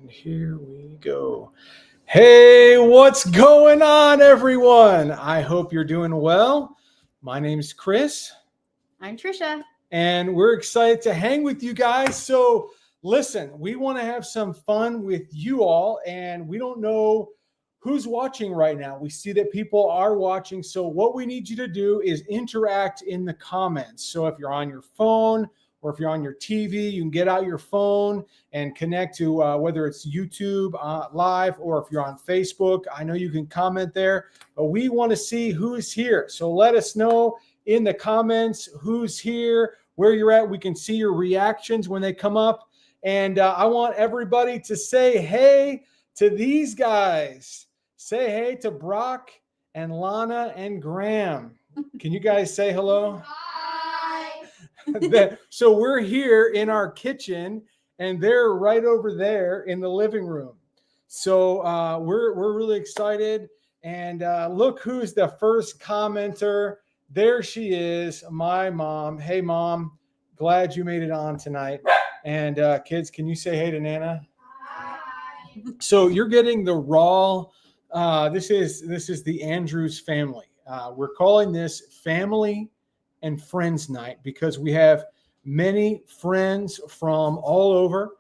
Here we go. Hey, what's going on, everyone? I hope you're doing well. My name's Chris. I'm Trisha. And we're excited to hang with you guys. So listen, we want to have some fun with you all, and we don't know who's watching right now. We see that people are watching. So what we need you to do is interact in the comments. So if you're on your phone or if you're on your TV, you can get out your phone and connect to whether it's YouTube live or if you're on Facebook. I know you can comment there, but we want to see who's here. So let us know in the comments who's here, where you're at. We can see your reactions when they come up. And I want everybody to say hey to these guys. Say hey to Brock and Lana and Graham. Can you guys say hello? Hi. So we're here in our kitchen, and they're right over there in the living room. So we're really excited. And look who's the first commenter. There she is, my mom. Hey, Mom. Glad you made it on tonight. And kids, can you say hey to Nana? Hi. So you're getting the raw. This is the Andrews family. We're calling this Family and Friends Night because we have many friends from all over.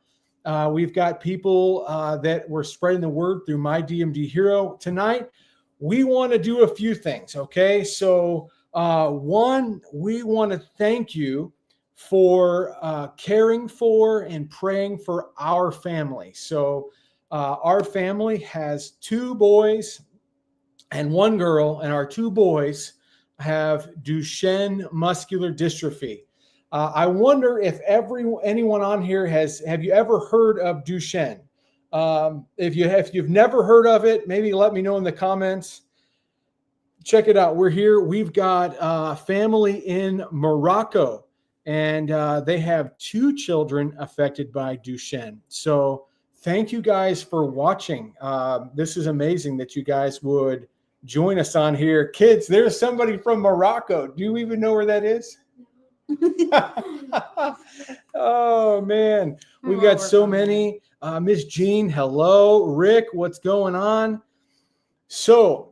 We've got people that we're spreading the word through My DMD Hero tonight. We want to do a few things, okay? So one, we want to thank you for caring for and praying for our family. So our family has 2 boys and 1 girl, and our 2 boys have Duchenne Muscular Dystrophy. I wonder if anyone on here have you ever heard of Duchenne? If you've never heard of it, maybe let me know in the comments. Check it out. We're here. We've got family in Morocco, and they have 2 children affected by Duchenne. So thank you guys for watching. This is amazing that you guys would join us on here. Kids, there's somebody from Morocco. Do you even know where that is? Oh, man. We've got so many. Miss Jean, hello. Rick, what's going on? So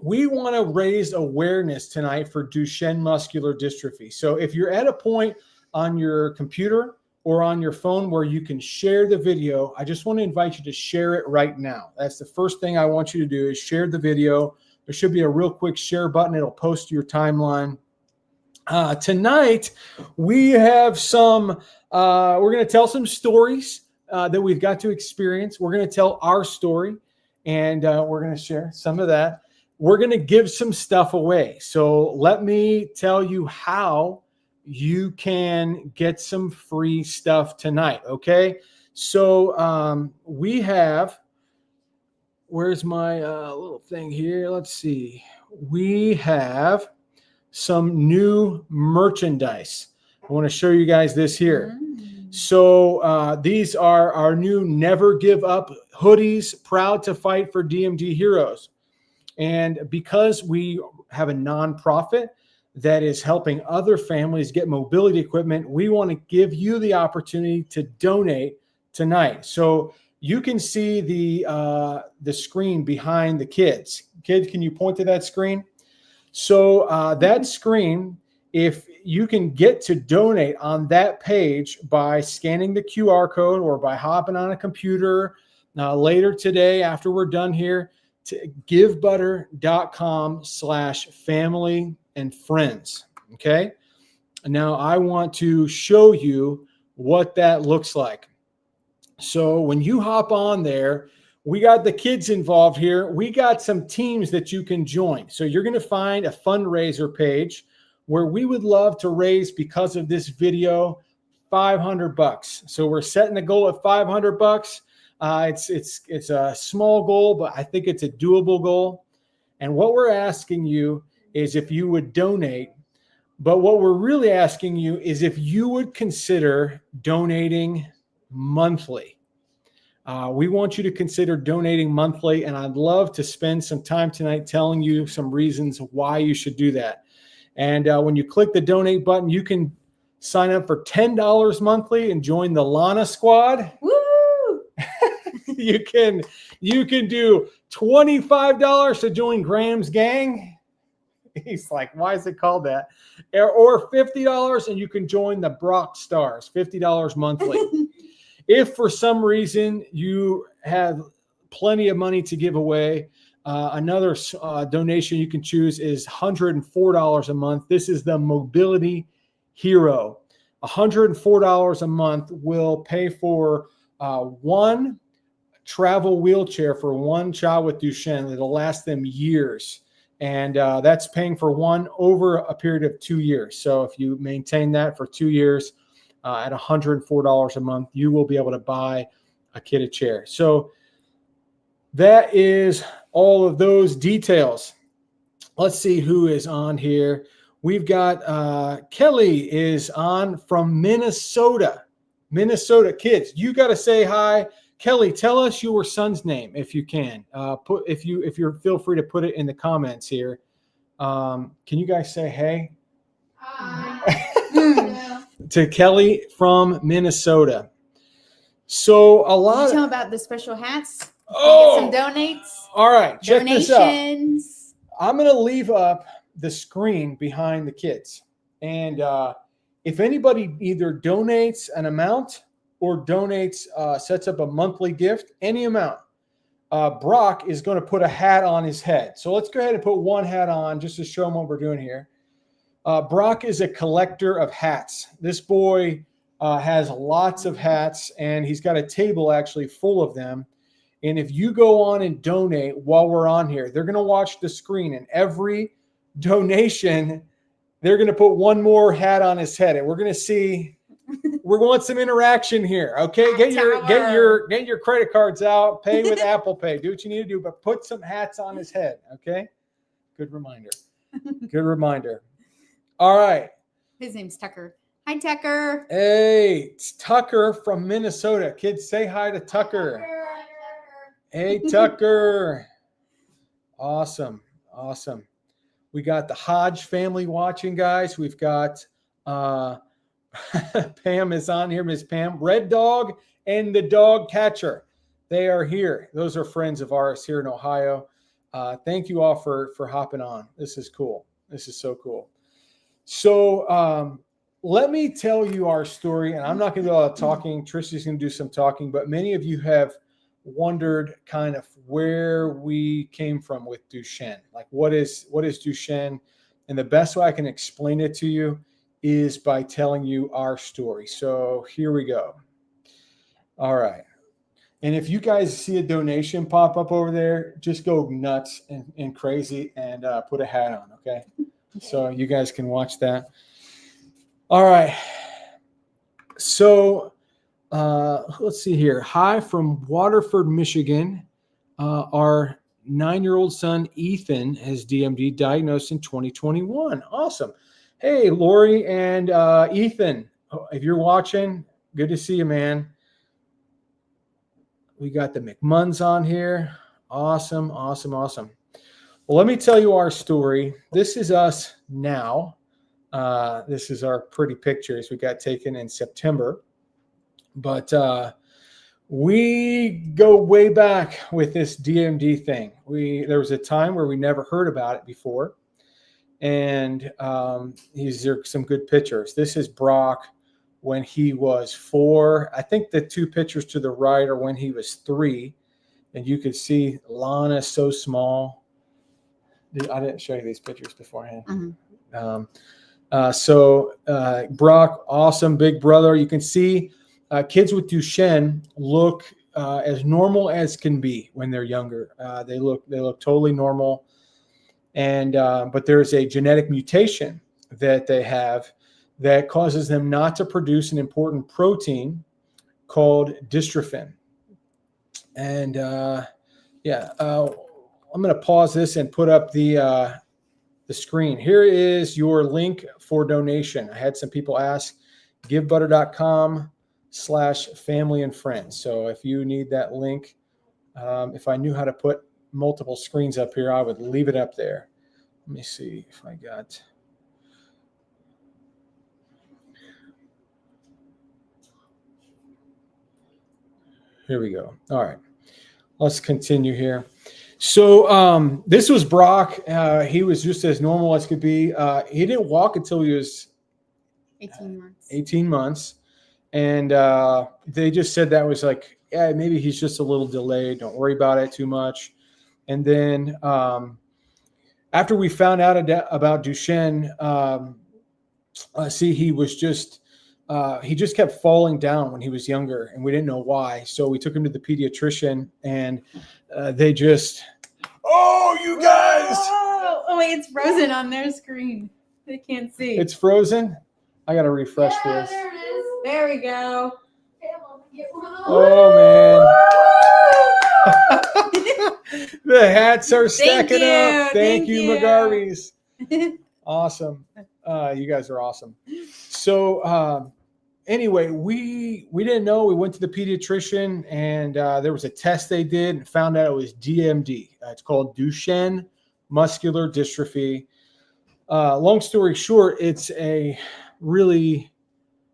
we want to raise awareness tonight for Duchenne Muscular Dystrophy. So if you're at a point on your computer or on your phone where you can share the video, I just want to invite you to share it right now. That's the first thing I want you to do is share the video. There should be a real quick share button. It'll post to your timeline. Tonight, we have we're going to tell some stories that we've got to experience. We're going to tell our story, and we're going to share some of that. We're going to give some stuff away. So let me tell you how you can get some free stuff tonight, okay? So we have, where's my little thing here? Let's see. We have some new merchandise. I want to show you guys this here. So these are our new Never Give Up hoodies, proud to fight for DMD heroes. And because we have a nonprofit that is helping other families get mobility equipment, we want to give you the opportunity to donate tonight. So you can see the screen behind the kids. Kids, can you point to that screen? So that screen, if you can get to donate on that page by scanning the QR code or by hopping on a computer later today after we're done here, to givebutter.com/family and friends. Okay. Now I want to show you what that looks like. So when you hop on there, we got the kids involved here. We got some teams that you can join. So you're going to find a fundraiser page where we would love to raise, because of this video, $500. So we're setting the goal at $500. It's a small goal, but I think it's a doable goal. And what we're asking you is if you would donate, but what we're really asking you is if you would consider donating monthly. We want you to consider donating monthly, and I'd love to spend some time tonight telling you some reasons why you should do that. And when you click the donate button, you can sign up for $10 monthly and join the Lana squad. Woo! you can do $25 to join Graham's gang. He's like, why is it called that? Or $50 and you can join the Brock Stars, $50 monthly. If for some reason you have plenty of money to give away, another donation you can choose is $104 a month. This is the Mobility Hero. $104 a month will pay for one travel wheelchair for one child with Duchenne. It'll last them years. And that's paying for one over a period of 2 years. So if you maintain that for 2 years at $104 a month, you will be able to buy a kid a chair. So that is all of those details. Let's see who is on here. We've got Kelly is on from Minnesota. Minnesota kids, you got to say hi. Kelly, tell us your son's name if you can. If you're feel free to put it in the comments here. Can you guys say hey? Hi. To Kelly from Minnesota. So a lot. Did you tell them about the special hats? Oh, get some donates. All right, check Donations. This out. I'm gonna leave up the screen behind the kids, and if anybody either donates an amount or donates, sets up a monthly gift, any amount, Brock is going to put a hat on his head. So let's go ahead and put one hat on just to show him what we're doing here. Brock is a collector of hats. This boy has lots of hats, and he's got a table actually full of them. And if you go on and donate while we're on here, they're going to watch the screen, and every donation, they're going to put one more hat on his head, and we're going to see. We want some interaction here, okay? Get your credit cards out, pay with Apple Pay, do what you need to do, but put some hats on his head, okay? Good reminder. Good reminder. All right. His name's Tucker. Hi, Tucker. Hey, it's Tucker from Minnesota. Kids, say hi to Tucker. Hey, Tucker. Awesome. Awesome. We got the Hodge family watching, guys. We've got Pam is on here, Miss Pam. Red Dog and the Dog Catcher. They are here. Those are friends of ours here in Ohio. Thank you all for hopping on. This is cool. This is so cool. So let me tell you our story, and I'm not going to do a lot of talking. Trici's going to do some talking, but many of you have wondered kind of where we came from with Duchenne. Like what is Duchenne? And the best way I can explain it to you is by telling you our story. So here we go. All right. And if you guys see a donation pop up over there, just go nuts and crazy and put a hat on, okay? So you guys can watch that. All right. So let's see here. Hi from Waterford, Michigan. Our 9-year-old son, Ethan, has DMD diagnosed in 2021. Awesome. Hey, Lori and Ethan, if you're watching, good to see you, man. We got the McMunns on here. Awesome, awesome, awesome. Well, let me tell you our story. This is us now. This is our pretty pictures we got taken in September. But we go way back with this DMD thing. There was a time where we never heard about it before. And these are some good pictures. This is Brock when he was 4. I think the 2 pictures to the right are when he was 3. And you could see Lana so small. I didn't show you these pictures beforehand. Mm-hmm. So Brock, awesome big brother. You can see kids with Duchenne look as normal as can be when they're younger. They look totally normal. And but there's a genetic mutation that they have that causes them not to produce an important protein called dystrophin. And I'm going to pause this and put up the screen. Here is your link for donation. I had some people ask, givebutter.com/family and friends. So if you need that link, if I knew how to put multiple screens up here, I would leave it up there. Let me see if I got. Here we go. All right. let's continue here. So this was Brock. He was just as normal as could be. He didn't walk until he was 18 months. 18 months. And they just said that was like, yeah, maybe he's just a little delayed. Don't worry about it too much. And then after we found out about Duchenne, he was just he just kept falling down when he was younger, and we didn't know why. So we took him to the pediatrician, and they just, oh, you guys! Oh, wait, it's frozen on their screen. They can't see. It's frozen. I gotta refresh this. There it is. There we go. Oh man. The hats are stacking up. Thank you, McGarvey's. Awesome. You guys are awesome. So anyway, we didn't know. We went to the pediatrician, and there was a test they did and found out it was DMD. It's called Duchenne Muscular Dystrophy. Long story short, it's a really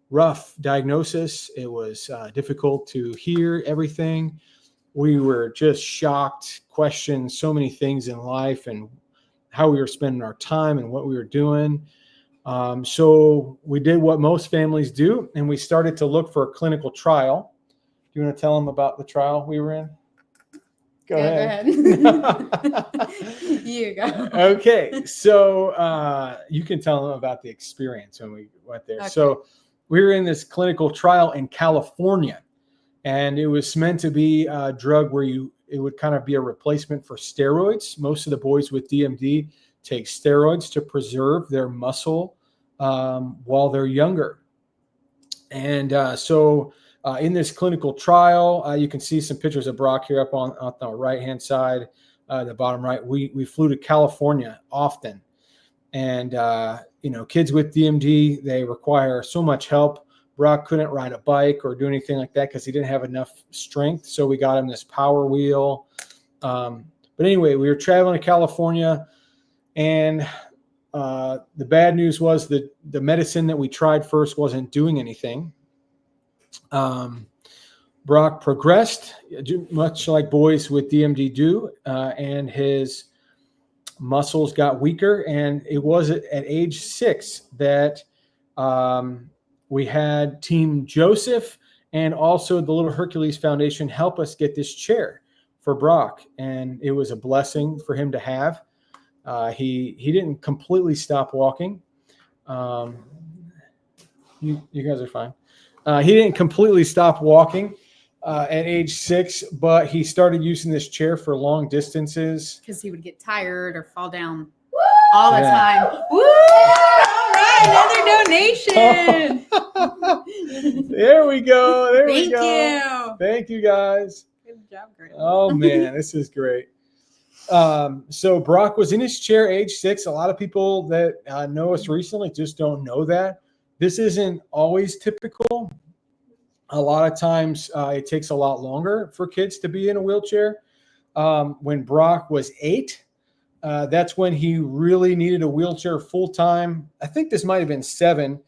rough diagnosis. It was difficult to hear everything. We were just shocked, questioned so many things in life and how we were spending our time and what we were doing. So we did what most families do, and we started to look for a clinical trial. Do you want to tell them about the trial we were in? Go ahead. You go. Okay. So you can tell them about the experience when we went there. Okay. So we were in this clinical trial in California, and it was meant to be a drug where it would kind of be a replacement for steroids. Most of the boys with DMD take steroids to preserve their muscle while they're younger. And so in this clinical trial, you can see some pictures of Brock here up on the right-hand side, the bottom right. We flew to California often. And, kids with DMD, they require so much help. Brock couldn't ride a bike or do anything like that because he didn't have enough strength. So we got him this power wheel. But anyway, we were traveling to California, and the bad news was that the medicine that we tried first wasn't doing anything. Brock progressed, much like boys with DMD do, and his muscles got weaker. And it was at age 6 that we had Team Joseph and also the Little Hercules Foundation help us get this chair for Brock. And it was a blessing for him to have. He didn't completely stop walking. You guys are fine. He didn't completely stop walking at age 6, but he started using this chair for long distances. Because he would get tired or fall down all the time. Woo! All right, another donation. There we go. Thank you. Thank you, guys. Good job, Greg. Oh, man, this is great. So Brock was in his chair age 6. A lot of people that know us recently just don't know that. This isn't always typical. A lot of times it takes a lot longer for kids to be in a wheelchair. When Brock was 8, that's when he really needed a wheelchair full time. I think this might have been 7.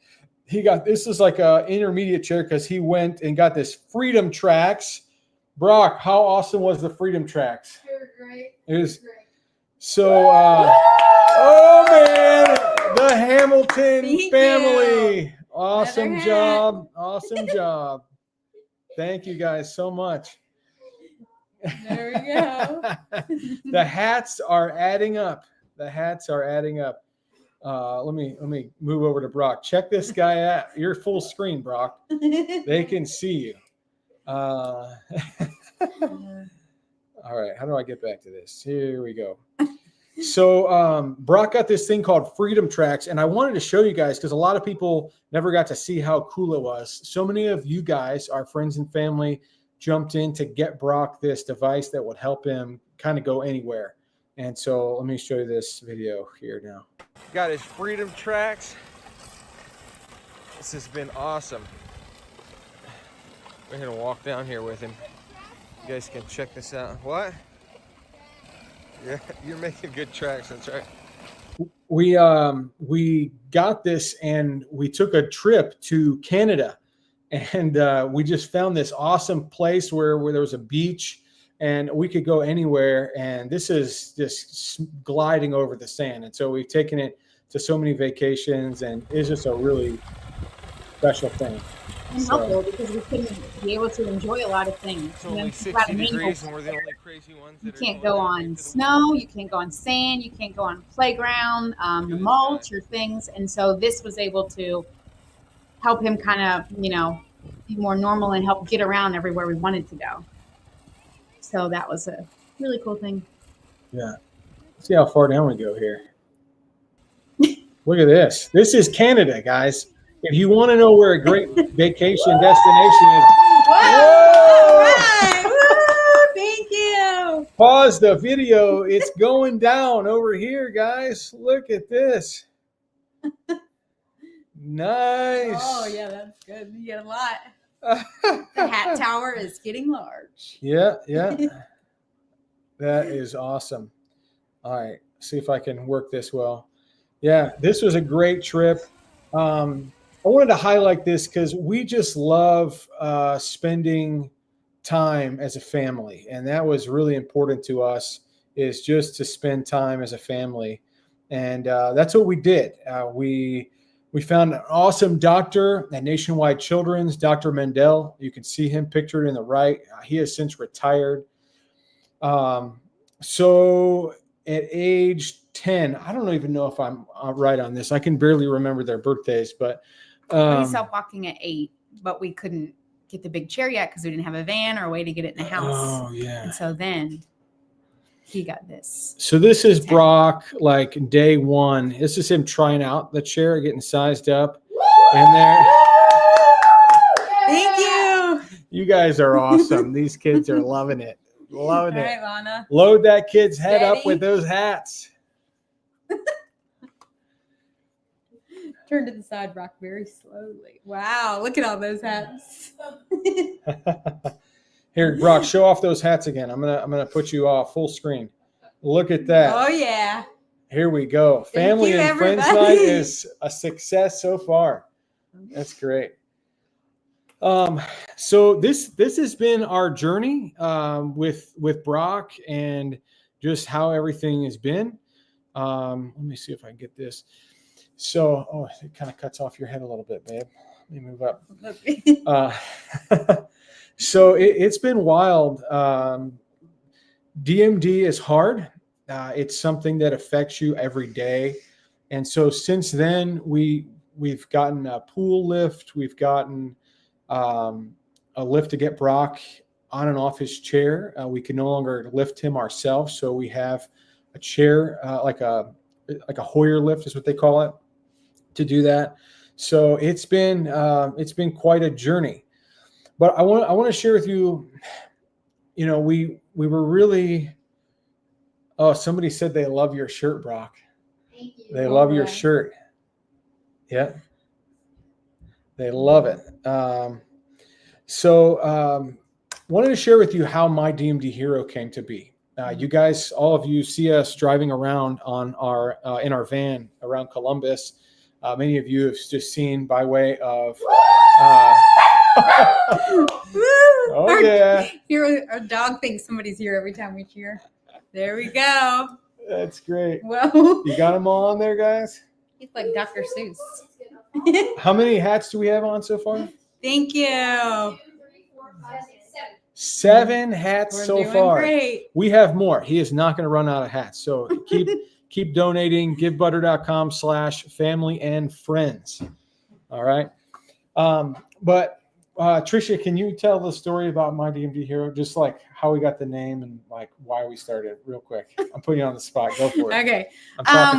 This is like an intermediate chair because he went and got this Freedom Tracks. Brock, how awesome was the Freedom Tracks? They were great. It was great. So, oh man, the Hamilton Thank family. you. Awesome Another job. Awesome job. Thank you guys so much. There we go. The hats are adding up. The hats are adding up. Let me move over to Brock. Check this guy out. You're full screen, Brock. They can see you. All right. How do I get back to this? Here we go. So Brock got this thing called Freedom Tracks, and I wanted to show you guys because a lot of people never got to see how cool it was. So many of you guys, our friends and family, jumped in to get Brock this device that would help him kind of go anywhere. And so let me show you this video here now. Got his Freedom Tracks. This has been awesome. We're gonna walk down here with him. You guys can check this out. What? Yeah, you're making good tracks. That's right. We got this and we took a trip to Canada, and we just found this awesome place where there was a beach and we could go anywhere. And this is just gliding over the sand. And so we've taken it to so many vacations, and it's just a really special thing. And helpful because we couldn't be able to enjoy a lot of things. It's only 60 degrees and we're the only crazy ones. You can't go on snow, you can't go on sand, you can't go on playground, the mulch or things. And so this was able to help him kind of, be more normal and help get around everywhere we wanted to go. So that was a really cool thing. Yeah. Let's see how far down we go here. Look at this. This is Canada, guys. If you want to know where a great vacation destination is, whoa! Right. Woo! Thank you. Pause the video. It's going down over here, guys. Look at this. Nice. Oh, yeah, that's good. You get a lot. The hat tower is getting large. Yeah. That is awesome. All right. See if I can work this well. Yeah, this was a great trip. I wanted to highlight this because we just love spending time as a family. And that was really important to us, is just to spend time as a family. And that's what we did. We found an awesome doctor at Nationwide Children's, Dr. Mendel. You can see him pictured in the right. He has since retired. So at age 10, I don't even know if I'm right on this. I can barely remember their birthdays, but we stopped walking at 8, but we couldn't get the big chair yet because we didn't have a van or a way to get it in the house. Oh, yeah. And so then he got this. So this is Brock, like day 1. This is him trying out the chair, getting sized up. And there. Thank you. You guys are awesome. These kids are loving it. Loving it. All right, Lana. Load that kid's head Ready? up with those hats. Turn to the side, Brock, very slowly. Wow, look at all those hats. Here, Brock, show off those hats again. I'm gonna put you off full screen. Look at that. Oh yeah. Here we go. Family and Friends Night is a success so far. That's great. So this has been our journey with Brock and just how everything has been. Let me see if I can get this. So, it kind of cuts off your head a little bit, babe. Let me move up. So it's been wild. DMD is hard. It's something that affects you every day. And so since then, we've gotten a pool lift. We've gotten a lift to get Brock on and off his chair. We can no longer lift him ourselves. So we have a chair, like a Hoyer lift is what they call it, to do that. So it's been quite a journey. But I want to share with you, we were really. Oh, somebody said they love your shirt, Brock. Thank you. They love your shirt. Yeah. They love it. Wanted to share with you how My DMD Hero came to be. You guys, all of you see us driving around on in our van around Columbus. Many of you have just seen by way of. Yeah. Our dog thinks somebody's here every time we cheer. There we go. That's great. Whoa. You got them all on there, guys? He's like Dr. Seuss. How many hats do we have on so far? Thank you. 2, 3, 4, 5, 6, 7 hats We're so doing far. Great. We have more. He is not going to run out of hats. So keep donating. GiveButter.com/family and friends. All right. But Tricia, can you tell the story about My DMD Hero? Just like how we got the name and like why we started real quick. I'm putting you on the spot. Go for it. Okay.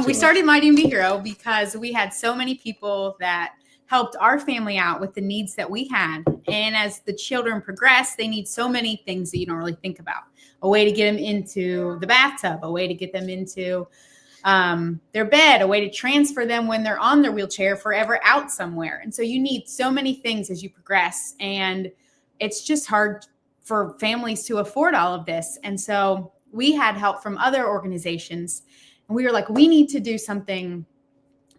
We started My DMD Hero because we had so many people that helped our family out with the needs that we had. And as the children progress, they need so many things that you don't really think about. A way to get them into the bathtub, a way to get them into their bed, a way to transfer them when they're on their wheelchair forever out somewhere. And so you need so many things as you progress. And it's just hard for families to afford all of this. And so we had help from other organizations. And we were like, we need to do something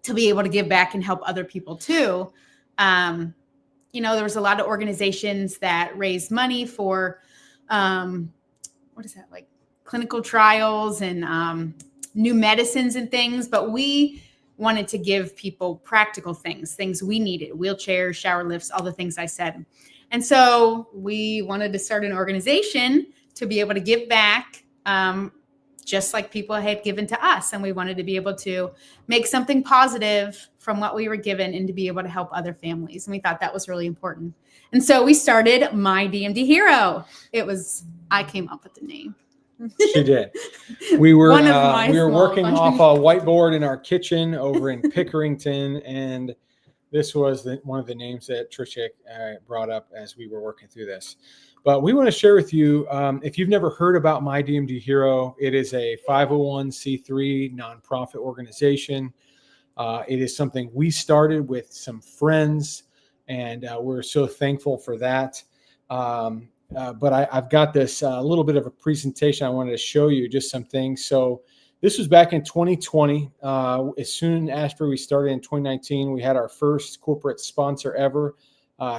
to be able to give back and help other people too. There was a lot of organizations that raise money for, what what is that, like clinical trials and new medicines and things, but we wanted to give people practical things we needed, wheelchairs, shower lifts, all the things I said. And so we wanted to start an organization to be able to give back, just like people had given to us. And we wanted to be able to make something positive from what we were given and to be able to help other families. And we thought that was really important. And so we started My DMD Hero. I came up with the name. She did. We were One of my small working bunch. off a whiteboard in our kitchen over in Pickerington, and this was one of the names that Tricia brought up as we were working through this. But we want to share with you, if you've never heard about My DMD Hero, it is a 501c3 nonprofit organization. It is something we started with some friends, and we're so thankful for that. But I've got this little bit of a presentation I wanted to show you, just some things. So this was back in 2020. As soon after we started in 2019, we had our first corporate sponsor ever.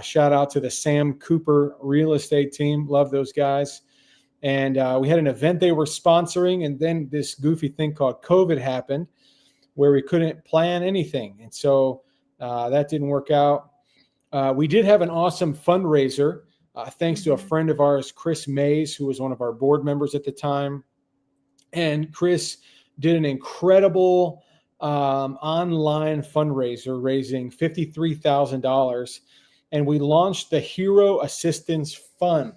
Shout out to the Sam Cooper real estate team. Love those guys. And we had an event they were sponsoring, and then this goofy thing called COVID happened where we couldn't plan anything. And so that didn't work out. We did have an awesome fundraiser. Thanks to a friend of ours, Chris Mays, who was one of our board members at the time. And Chris did an incredible online fundraiser, raising $53,000. And we launched the Hero Assistance Fund.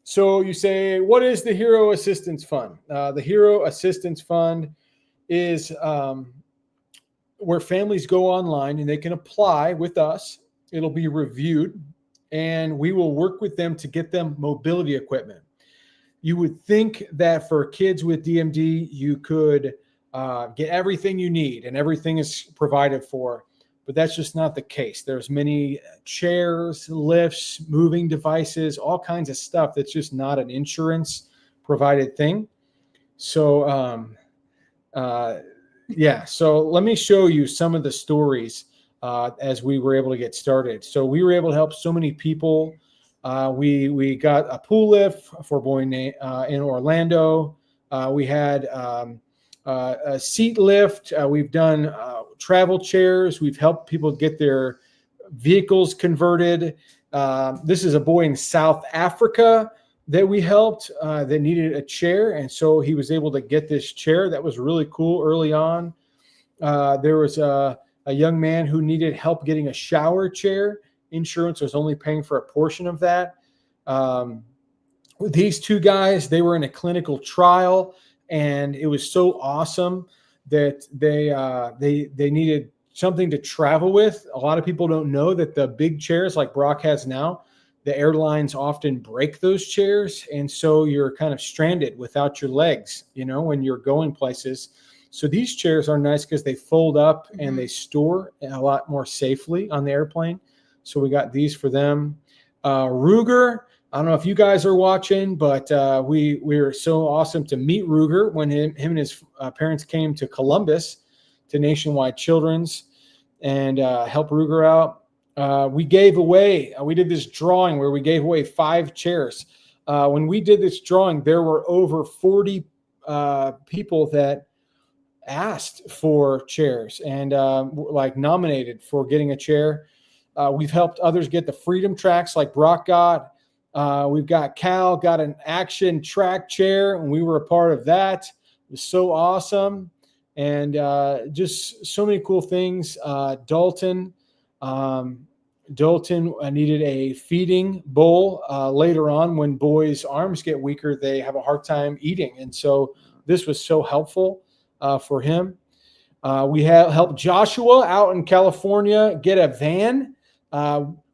So you say, what is the Hero Assistance Fund? The Hero Assistance Fund is where families go online and they can apply with us. It'll be reviewed, and we will work with them to get them mobility equipment. You would think that for kids with DMD, you could get everything you need and everything is provided for, but that's just not the case. There's many chairs, lifts, moving devices, all kinds of stuff that's just not an insurance provided thing. So, so let me show you some of the stories as we were able to get started. So we were able to help so many people. We got a pool lift for a boy in Orlando. We had a seat lift. We've done travel chairs. We've helped people get their vehicles converted. This is a boy in South Africa that we helped that needed a chair. And so he was able to get this chair. That was really cool early on. There was a young man who needed help getting a shower chair. Insurance was only paying for a portion of that. These two guys, they were in a clinical trial, and it was so awesome that they needed something to travel with. A lot of people don't know that the big chairs like Brock has now, the airlines often break those chairs, and so you're kind of stranded without your legs, when you're going places. So these chairs are nice because they fold up and they store a lot more safely on the airplane. So we got these for them. Ruger, I don't know if you guys are watching, but we were so awesome to meet Ruger when him and his parents came to Columbus to Nationwide Children's and help Ruger out. We did this drawing where we gave away 5 chairs. When we did this drawing, there were over 40 people that asked for chairs and nominated for getting a chair. We've helped others get the Freedom Tracks like Brock got. We've got Cal got an action track chair, and we were a part of that. It was so awesome. And just so many cool things. Dalton needed a feeding bowl. Later on, when boys' arms get weaker, they have a hard time eating. And so this was so helpful for him. We have helped Joshua out in California get a van.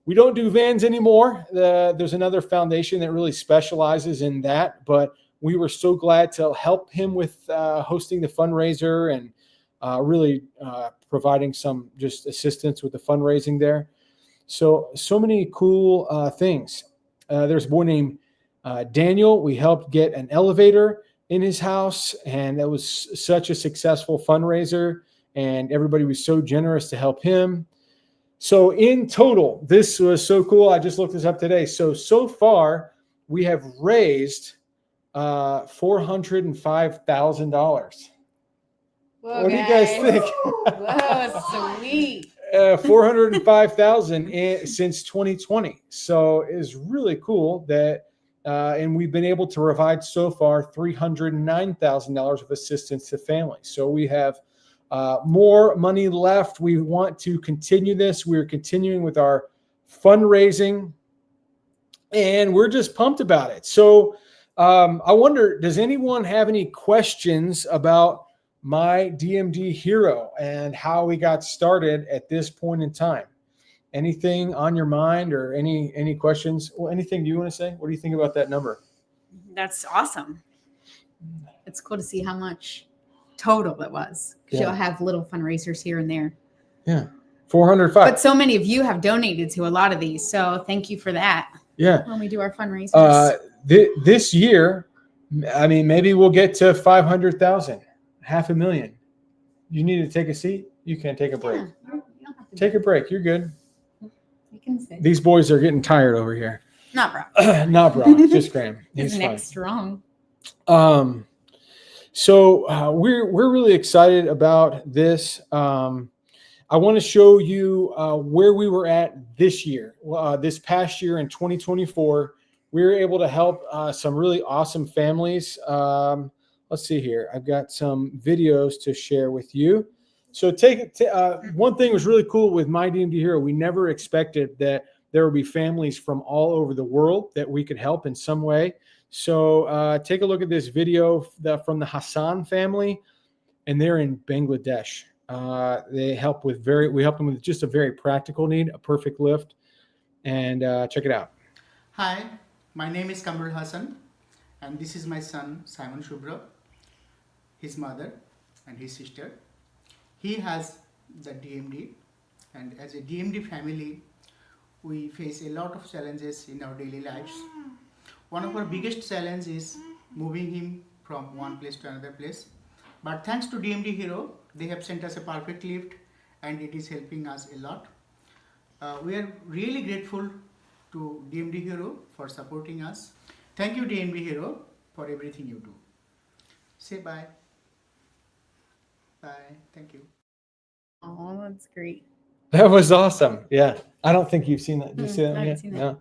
We don't do vans anymore. There's another foundation that really specializes in that, but we were so glad to help him with hosting the fundraiser and really providing some just assistance with the fundraising there. So many cool things. There's a boy named Daniel. We helped get an elevator in his house, and that was such a successful fundraiser, and everybody was so generous to help him. So in total, this was so cool. I just looked this up today. So far, we have raised $405,000. Whoa, What do you guys think? Whoa, sweet. 405,000 since 2020. So it's really cool that, and we've been able to provide so far $309,000 of assistance to families. So we have more money left. We want to continue this. We're continuing with our fundraising, and we're just pumped about it. So I wonder, does anyone have any questions about My DMD Hero and how we got started at this point in time? Anything on your mind, or any questions? Well, anything you want to say? What do you think about that number? That's awesome. It's cool to see how much total it was. Yeah. You'll have little fundraisers here and there. Yeah, 405. But so many of you have donated to a lot of these, so thank you for that. Yeah. When we do our fundraisers. This year, I mean, maybe we'll get to 500,000, $500,000. You need to take a seat. You can take a break. Yeah, you don't have to Take a break. You're good. You can sit. These boys are getting tired over here. Not Brock. Not Brock, just Graham. His He's neck's fine. strong. So we're really excited about this. I want to show you where we were at this year. This past year in 2024, we were able to help some really awesome families. Let's see here. I've got some videos to share with you. So one thing was really cool with My DMD Hero. We never expected that there would be families from all over the world that we could help in some way. So take a look at this video from the Hassan family, and they're in Bangladesh. We help them with just a very practical need, a perfect lift, and check it out. Hi, my name is Kamrul Hassan, and this is my son Simon Shubra, his mother and his sister. He has the DMD, and as a DMD family, we face a lot of challenges in our daily lives. One of our biggest challenges is moving him from one place to another place. But thanks to DMD Hero, they have sent us a perfect lift, and it is helping us a lot. We are really grateful to DMD Hero for supporting us. Thank you, DMD Hero, for everything you do. Say bye. Bye. Thank you. Oh, that's great. That was awesome. Yeah. I don't think you've seen that. Did you see that? I haven't yet? seen that.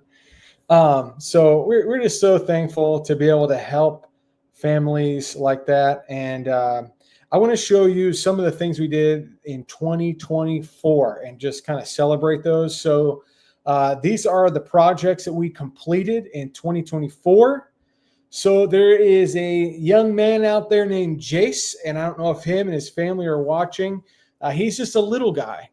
No. So we're just so thankful to be able to help families like that. And I want to show you some of the things we did in 2024 and just kind of celebrate those. So these are the projects that we completed in 2024. So there is a young man out there named Jace, and I don't know if him and his family are watching. He's just a little guy,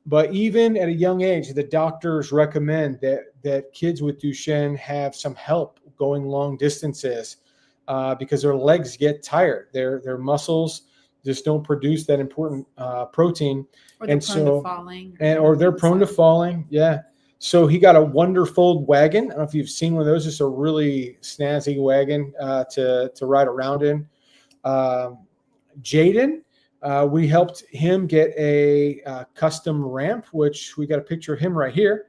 but even at a young age, the doctors recommend that kids with Duchenne have some help going long distances because their legs get tired. Their muscles just don't produce that important protein, Or they're prone to falling. or they're prone to falling. Yeah. So he got a Wonderfold wagon. I don't know if you've seen one of those. It's a really snazzy wagon to ride around in. Jaden, we helped him get a custom ramp, which we got a picture of him right here.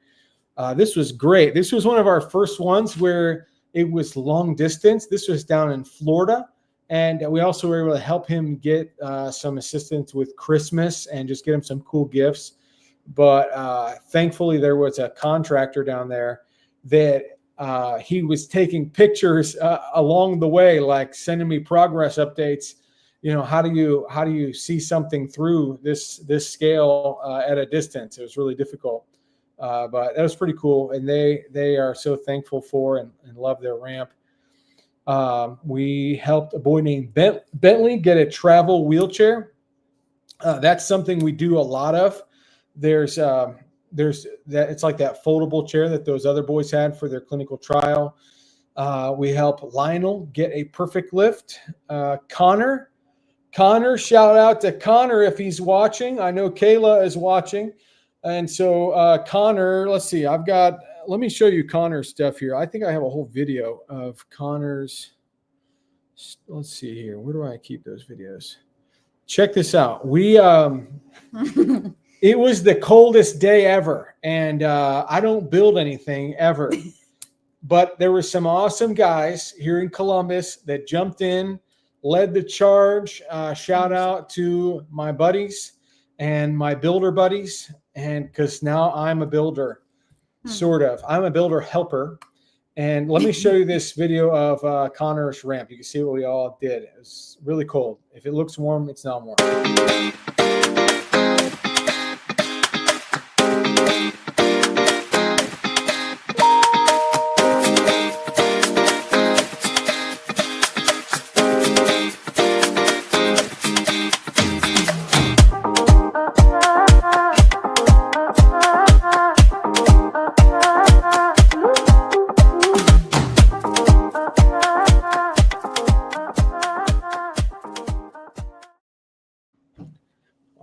This was great. This was one of our first ones where it was long distance. This was down in Florida. And we also were able to help him get some assistance with Christmas and just get him some cool gifts. But thankfully, there was a contractor down there that he was taking pictures along the way, like sending me progress updates. You know, how do you see something through this scale at a distance? It was really difficult, but that was pretty cool. And they are so thankful for and love their ramp. We helped a boy named Bentley get a travel wheelchair. That's something we do a lot of. There's that it's like that foldable chair that those other boys had for their clinical trial. We help Lionel get a perfect lift. Connor, shout out to Connor if he's watching. I know Kayla is watching. And so Connor, let's see, let me show you Connor's stuff here. I think I have a whole video of Connor's. Let's see here. Where do I keep those videos? Check this out. It was the coldest day ever, and I don't build anything ever. But there were some awesome guys here in Columbus that jumped in, led the charge. Shout out to my buddies and my builder buddies. And because now I'm a builder, sort of. I'm a builder helper. And let me show you this video of Connor's ramp. You can see what we all did. It was really cold. If it looks warm, it's not warm.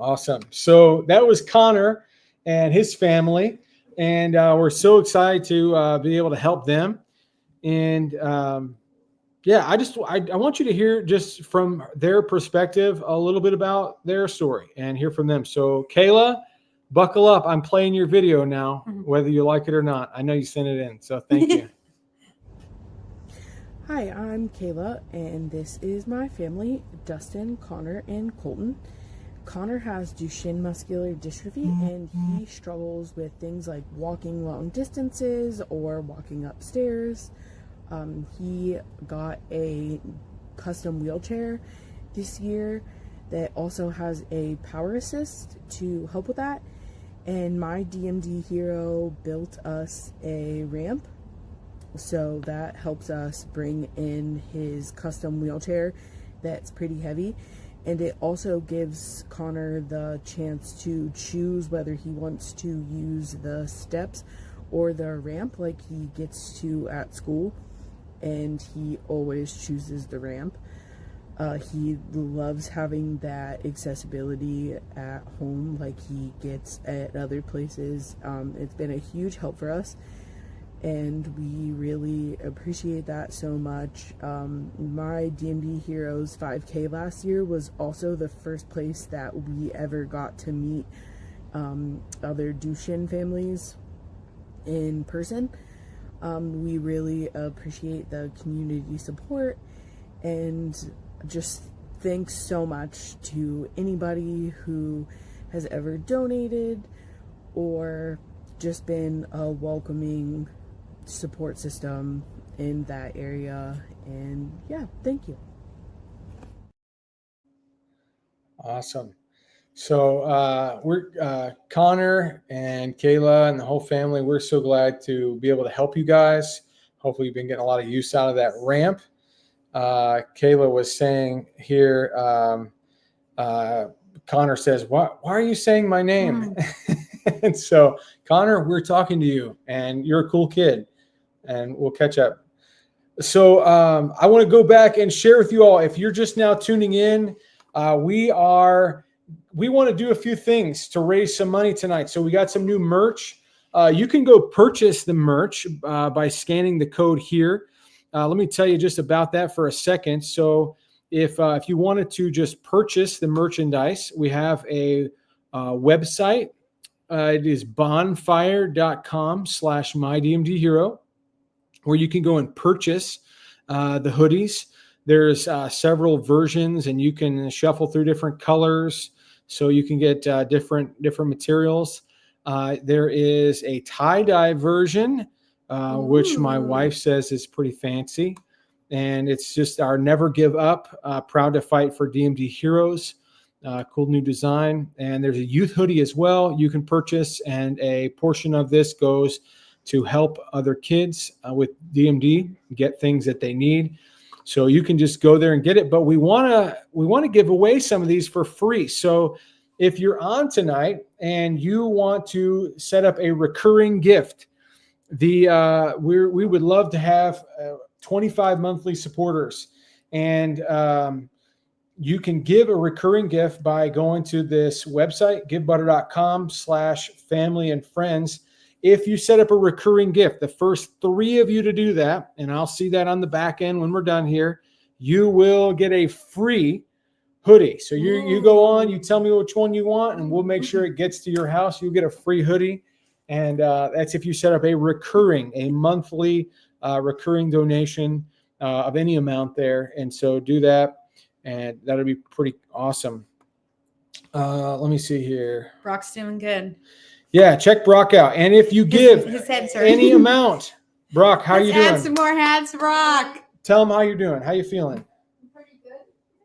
Awesome. So that was Connor and his family, and we're so excited to be able to help them. And yeah, I want you to hear just from their perspective a little bit about their story and hear from them. So Kayla, buckle up. I'm playing your video now, whether you like it or not. I know you sent it in, so thank you. Hi, I'm Kayla, and this is my family, Dustin, Connor, and Colton. Connor has Duchenne Muscular Dystrophy, and he struggles with things like walking long distances or walking upstairs. He got a custom wheelchair this year that also has a power assist to help with that. And My DMD Hero built us a ramp, so that helps us bring in his custom wheelchair that's pretty heavy. And it also gives Connor the chance to choose whether he wants to use the steps or the ramp like he gets to at school. And he always chooses the ramp. He loves having that accessibility at home like he gets at other places. It's been a huge help for us, and we really appreciate that so much. My DMD Heroes 5K last year was also the first place that we ever got to meet other Duchenne families in person. We really appreciate the community support, and just thanks so much to anybody who has ever donated or just been a welcoming support system in that area. And yeah, thank you. Awesome. So we're Connor and Kayla and the whole family. We're so glad to be able to help you guys. Hopefully you've been getting a lot of use out of that ramp. Kayla was saying here, Connor says, why are you saying my name? And so Connor, we're talking to you, and you're a cool kid, and we'll catch up. So I want to go back and share with you all, if you're just now tuning in, we want to do a few things to raise some money tonight. So we got some new merch. You can go purchase the merch by scanning the code here. Let me tell you just about that for a second. So if you wanted to just purchase the merchandise, we have a website. It is bonfire.com/mydmdhero, where you can go and purchase the hoodies. There's several versions, and you can shuffle through different colors, so you can get different materials. There is a tie-dye version, which my wife says is pretty fancy. And it's just our Never Give Up, proud to fight for DMD Heroes. Cool new design. And there's a youth hoodie as well you can purchase. And a portion of this goes to help other kids with DMD get things that they need. So you can just go there and get it. But we want to give away some of these for free. So if you're on tonight and you want to set up a recurring gift, we would love to have 25 monthly supporters, and you can give a recurring gift by going to this website, givebutter.com/family and friends. If you set up a recurring gift, the first 3 of you to do that, and I'll see that on the back end when we're done here, you will get a free hoodie. So you go on, you tell me which one you want, and we'll make sure it gets to your house. You'll get a free hoodie. And that's if you set up a monthly recurring donation of any amount there. And so do that, and that'll be pretty awesome. Let me see here. Brock's doing good. Yeah, check Brock out. And if you give His head's any amount, Brock, how you Let's add doing? some more hats, Brock. Tell him how you're doing. How you feeling? Pretty good.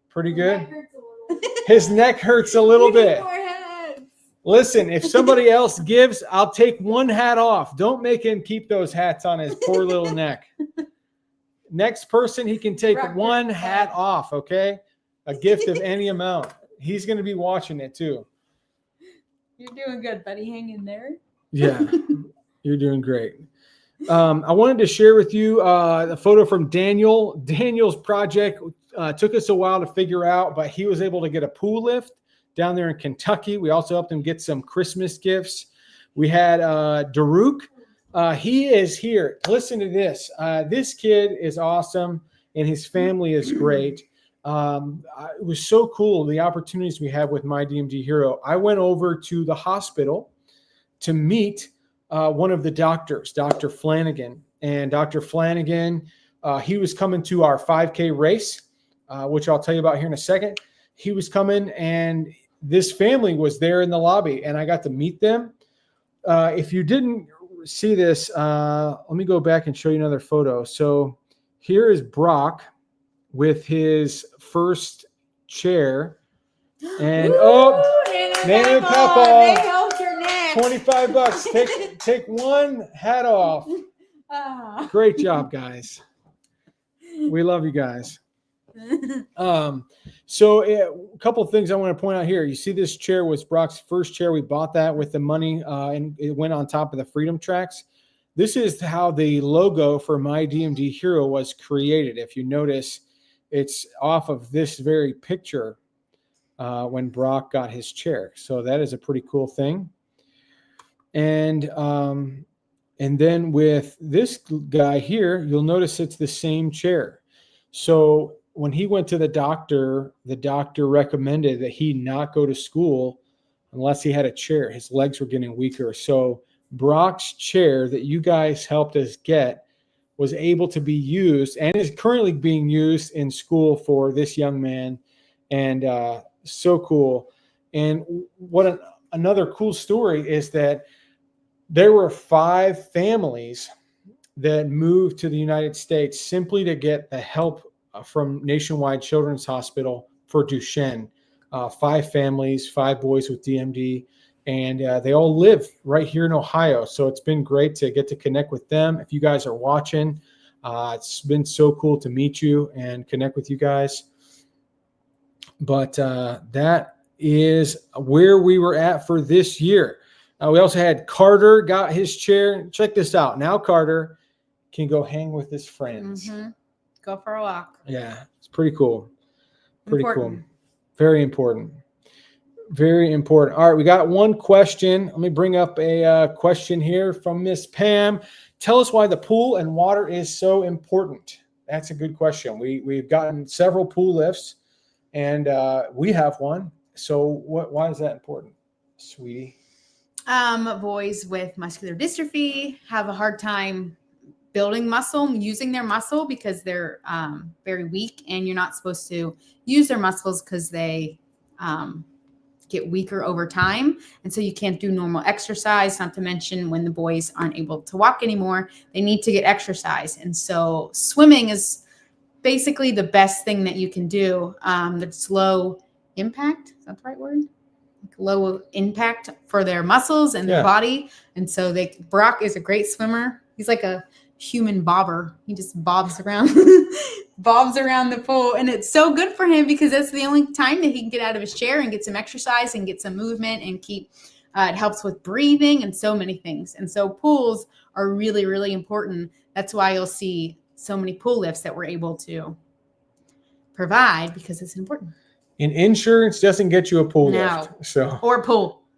Pretty My good? neck hurts a little. His neck hurts a little We need bit. more hats. Listen, if somebody else gives, I'll take one hat off. Don't make him keep those hats on his poor little neck. Next person, he can take Brock, one Brock. hat off, okay? A gift of any amount. He's going to be watching it too. You're doing good, buddy. Hang in there. Yeah, you're doing great. I wanted to share with you the photo from Daniel. Daniel's project took us a while to figure out, but he was able to get a pool lift down there in Kentucky. We also helped him get some Christmas gifts. We had Daruk. He is here. Listen to this. This kid is awesome, and his family is great. It was so cool, the opportunities we have with My DMD Hero. I went over to the hospital to meet one of the doctors, Dr. Flanagan. And Dr. Flanagan, he was coming to our 5K race, which I'll tell you about here in a second. He was coming, and this family was there in the lobby, and I got to meet them. If you didn't see this, let me go back and show you another photo. So here is Brock with his first chair. And Nana and Papa, they helped your neck. $25. Take one hat off. Ah. Great job, guys. We love you guys. So a couple of things I want to point out here. You see this chair was Brock's first chair. We bought that with the money, and it went on top of the Freedom Tracks. This is how the logo for My DMD Hero was created. If you notice, it's off of this very picture when Brock got his chair. So that is a pretty cool thing. And then with this guy here, you'll notice it's the same chair. So when he went to the doctor recommended that he not go to school unless he had a chair. His legs were getting weaker. So Brock's chair that you guys helped us get was able to be used and is currently being used in school for this young man. And so cool. And another cool story is that there were 5 families that moved to the United States simply to get the help from Nationwide Children's Hospital for Duchenne. 5 families, 5 boys with DMD, and they all live right here in Ohio. So it's been great to get to connect with them. If you guys are watching, it's been so cool to meet you and connect with you guys. But that is where we were at for this year. We also had Carter got his chair. Check this out. Now Carter can go hang with his friends. Mm-hmm. Go for a walk. Yeah, it's pretty cool. Pretty Important. cool. Very important. Very important. All right, we got one question. Let me bring up a question here from Miss Pam. Tell us why the pool and water is so important. That's a good question. We've gotten several pool lifts, and we have one. So why is that important, sweetie? Boys with muscular dystrophy have a hard time building muscle, using their muscle because they're very weak, and you're not supposed to use their muscles because they get weaker over time. And so you can't do normal exercise, not to mention when the boys aren't able to walk anymore, they need to get exercise. And so swimming is basically the best thing that you can do. That's low impact. Is that the right word? Low impact for their muscles and their body. And so Brock is a great swimmer. He's like a human bobber. He just bobs around the pool, and it's so good for him because that's the only time that he can get out of his chair and get some exercise and get some movement and keep it helps with breathing and so many things. And so pools are really, really important. That's why you'll see so many pool lifts that we're able to provide, because it's important. And insurance doesn't get you a pool lift.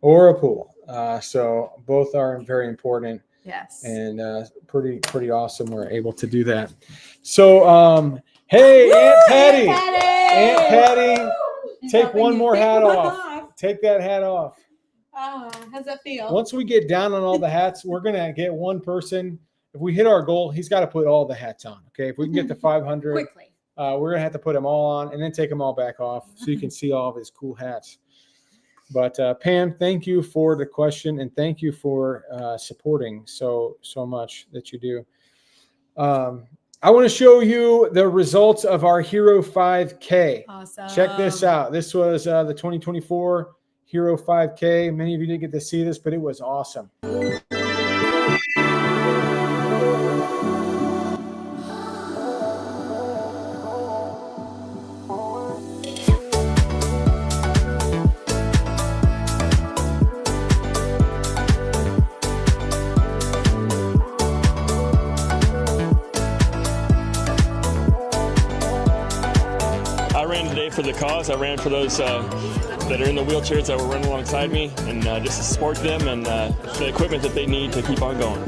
Or a pool. So both are very important. Yes. And pretty awesome. We're able to do that. So, hey, Woo! Aunt Patty, take one more hat off. Take that hat off. Oh, how's that feel? Once we get down on all the hats, we're going to get one person. if we hit our goal, he's got to put all the hats on. Okay, if we can get to 500, Quickly. we're gonna have to put them all on and then take them all back off so you can see all of his cool hats. But Pam, thank you for the question and thank you for supporting so much that you do. I want to show you the results of our Hero 5K. Awesome. Check this out. This was the 2024 Hero 5K. Many of you didn't get to see this, but it was awesome. I ran today for the cause. I ran for those that are in the wheelchairs that were running alongside me, and just to support them and the equipment that they need to keep on going.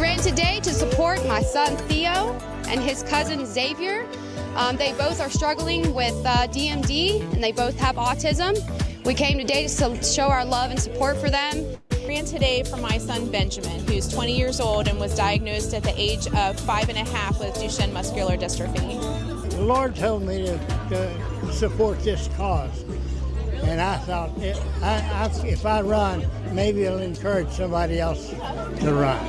Ran today to support my son Theo and his cousin Xavier. They both are struggling with DMD, and they both have autism. We came today to show our love and support for them. Ran today for my son Benjamin, who's 20 years old and was diagnosed at the age of 5.5 with Duchenne Muscular Dystrophy. The Lord told me to support this cause, and I thought if I run, maybe it'll encourage somebody else to run.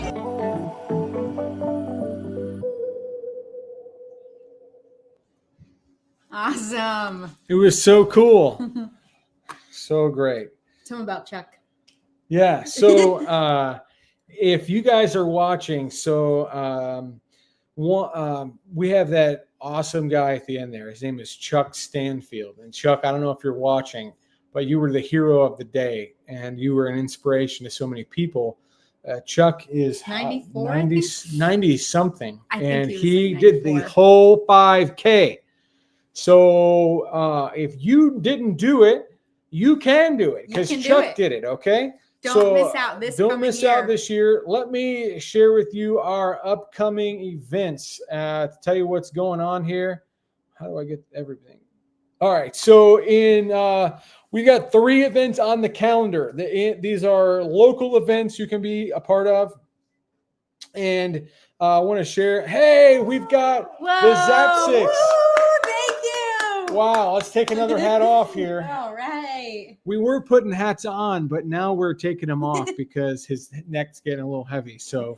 Awesome. It was so cool. So great. Tell me about Chuck. Yeah. So if you guys are watching, we have that awesome guy at the end there. His name is Chuck Stanfield. And Chuck, I don't know if you're watching, but you were the hero of the day and you were an inspiration to so many people. Chuck is 94, 90 something. And he like did the 94. whole 5K. So if you didn't do it, you can do it because Chuck did it. Okay. Don't miss out this Don't coming miss year. out this year. Let me share with you our upcoming events to tell you what's going on here. How do I get everything? All right. So we got 3 events on the calendar. These are local events you can be a part of. And I want to share. Hey, we've got the Zap 6. Woo, thank you. Wow. Let's take another hat off here. All right. We were putting hats on, but now we're taking them off because his neck's getting a little heavy. So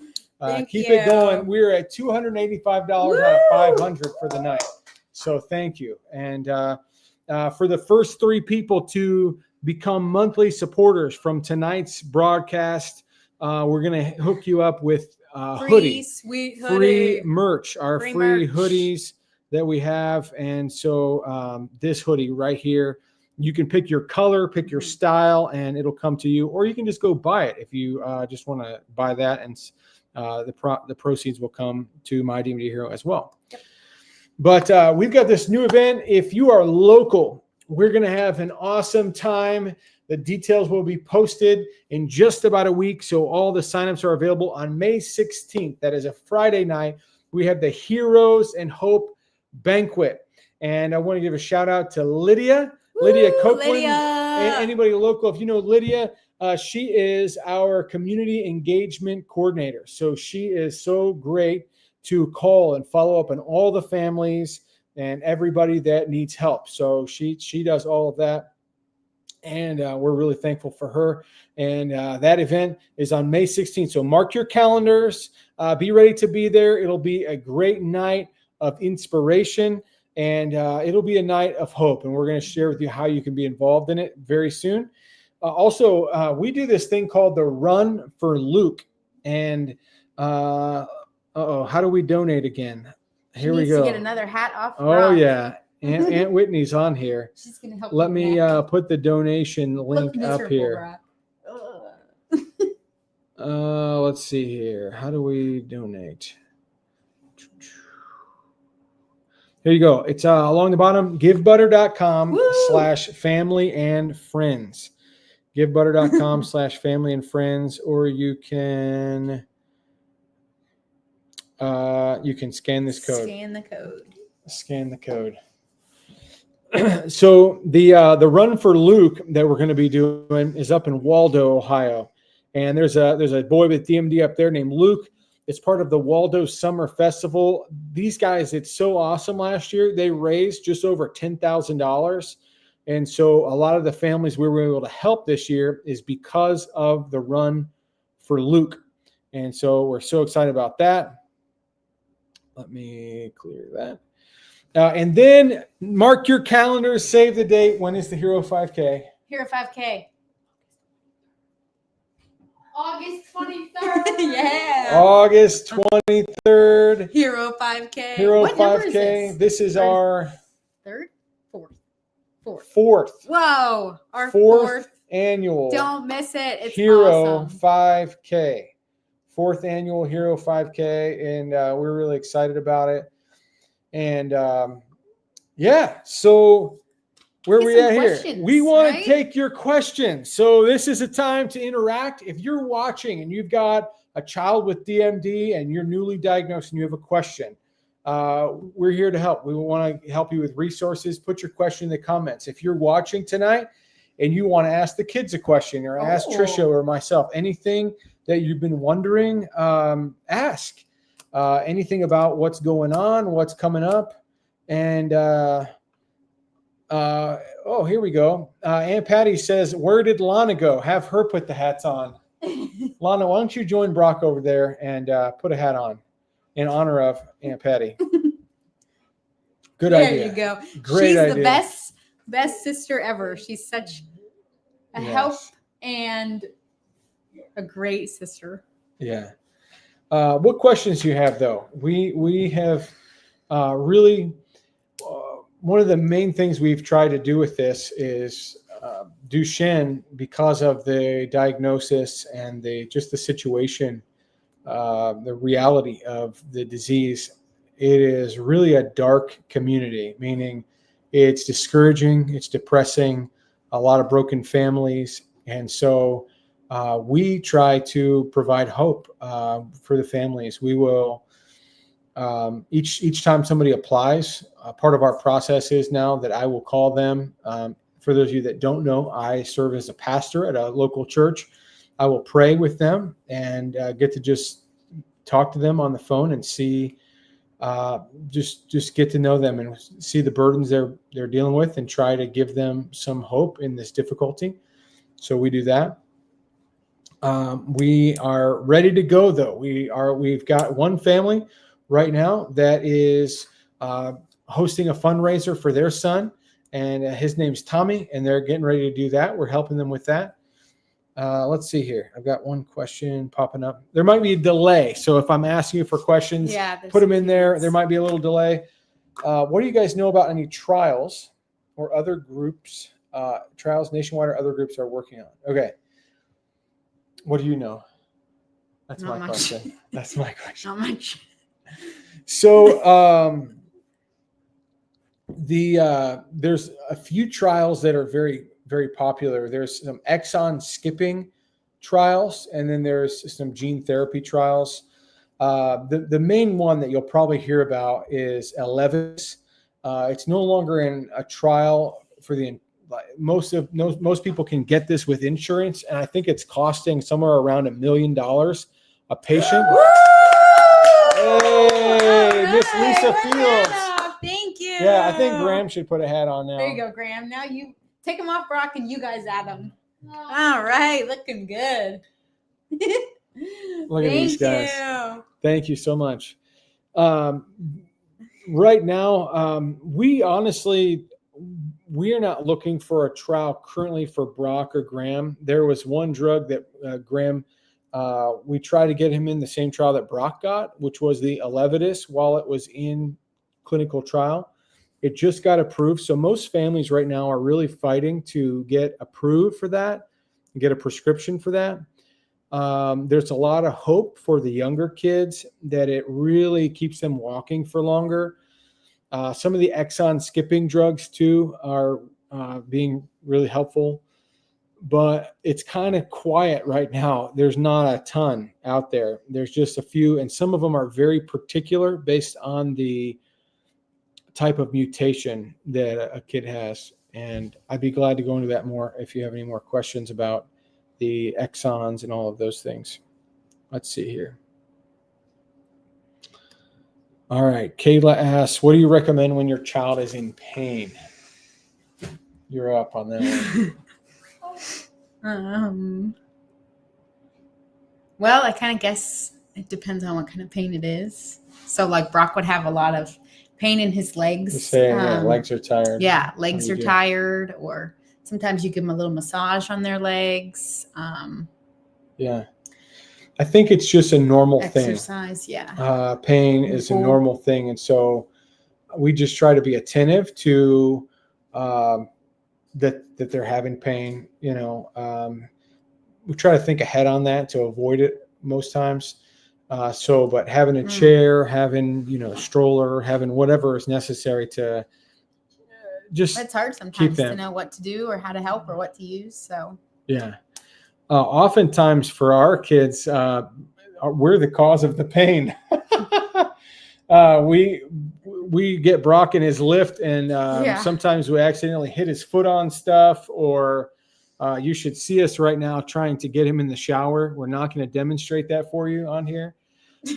keep it going. We're at $285 out of $500 for the night. So thank you. And for the first 3 people to become monthly supporters from tonight's broadcast, we're going to hook you up with free merch, our free hoodies that we have. And so this hoodie right here, you can pick your color, pick your style, and it'll come to you. Or you can just go buy it if you just want to buy that, and the proceeds will come to My DMD Hero as well. Yep. But we've got this new event. If you are local, we're going to have an awesome time. The details will be posted in just about a week. So all the signups are available on May 16th. That is a Friday night. We have the Heroes and Hope Banquet. And I want to give a shout out to Lydia Copeland. Lydia. Anybody local, if you know Lydia, she is our community engagement coordinator. So she is so great to call and follow up on all the families and everybody that needs help. So she does all of that. And we're really thankful for her. And that event is on May 16th. So mark your calendars. Be ready to be there. It'll be a great night of inspiration. And it'll be a night of hope. And we're going to share with you how you can be involved in it very soon. Also, we do this thing called the Run for Luke. And how do we donate again? Here we go. To get another hat off. Oh, yeah. Aunt Whitney's on here. She's going to help. Let me put the donation link up here. Let's see here. How do we donate? Here you go. It's along the bottom, givebutter.com/family and friends. Givebutter.com/family and friends, or you can scan this code. Scan the code. So the Run for Luke that we're going to be doing is up in Waldo, Ohio. And there's a boy with DMD up there named Luke. It's part of the Waldo Summer Festival. These guys, it's so awesome. Last year, they raised just over $10,000. And so a lot of the families we were able to help this year is because of the run for Luke. And so we're so excited about that. Let me clear that. And then mark your calendars, save the date. When is the Hero 5K? Hero 5K. August 23rd. Yeah. August 23rd. Hero 5K. Hero What number 5K. is This is our third? Fourth. fourth Whoa. Our fourth. annual Don't miss it. It's Hero awesome. 5K. Fourth annual Hero 5K. And we're really excited about it. And yeah, so where Get we some at here? questions, We want right? to take your questions. So this is a time to interact. If you're watching and you've got a child with DMD and you're newly diagnosed and you have a question, we're here to help. We want to help you with resources. Put your question in the comments. If you're watching tonight and you want to ask the kids a question or ask Trisha or myself, anything that you've been wondering, ask. Anything about what's going on, what's coming up. And here we go. Aunt Patty says, where did Lana go? Have her put the hats on. Lana, why don't you join Brock over there and put a hat on in honor of Aunt Patty? Good idea. There you go. Great She's idea. the best sister ever. She's such a help and a great sister. Yeah. What questions do you have, though? We have really one of the main things we've tried to do with this is Duchenne, because of the diagnosis and the situation, the reality of the disease. It is really a dark community, meaning it's discouraging, it's depressing, a lot of broken families, and so. We try to provide hope for the families. We will each time somebody applies. Part of our process is now that I will call them. For those of you that don't know, I serve as a pastor at a local church. I will pray with them and get to just talk to them on the phone and see, just get to know them and see the burdens they're dealing with and try to give them some hope in this difficulty. So we do that. We are ready to go, though. We've got one family right now that is hosting a fundraiser for their son, and his name's Tommy, and they're getting ready to do that. We're helping them with that. Let's see here. I've got one question popping up. There might be a delay, so if I'm asking you for questions, put them in there. There might be a little delay. What do you guys know about any trials or other groups, trials nationwide or other groups are working on? Okay. What do you know? That's Not my much. question. That's my question. Not much. So there's a few trials that are very, very popular. There's some exon skipping trials, and then there's some gene therapy trials. The main one that you'll probably hear about is ELEVIDYS. It's no longer in a trial for the most people can get this with insurance, and I think it's costing somewhere around $1 million a patient. Hey, Miss Lisa Fields. Thank you. Yeah, I think Graham should put a hat on now. There you go, Graham. Now you take them off, Brock, and you guys add them. All right, looking good. Look at these guys. Thank you so much. Right now, we are not looking for a trial currently for Brock or Graham. There was one drug that Graham, we tried to get him in the same trial that Brock got, which was the ELEVIDYS while it was in clinical trial. It just got approved. So most families right now are really fighting to get approved for that and get a prescription for that. There's a lot of hope for the younger kids that it really keeps them walking for longer. Some of the exon skipping drugs too are being really helpful, but it's kind of quiet right now. There's not a ton out there. There's just a few, and some of them are very particular based on the type of mutation that a kid has. And I'd be glad to go into that more if you have any more questions about the exons and all of those things. Let's see here. All right. Kayla asks, what do you recommend when your child is in pain? You're up on that one. Well, I kind of guess it depends on what kind of pain it is. So like Brock would have a lot of pain in his legs. Just saying, legs are tired. Yeah, legs are tired, or sometimes you give them a little massage on their legs. Yeah. I think it's just a normal thing. Exercise, yeah. Pain is a normal thing. And so we just try to be attentive to that they're having pain. You know, we try to think ahead on that to avoid it most times. But having a chair, having, a stroller, having whatever is necessary to just it's hard sometimes to know what to do or how to help or what to use. So, yeah. Oftentimes for our kids, we're the cause of the pain. We get Brock in his lift, and sometimes we accidentally hit his foot on stuff, or you should see us right now trying to get him in the shower. We're not going to demonstrate that for you on here,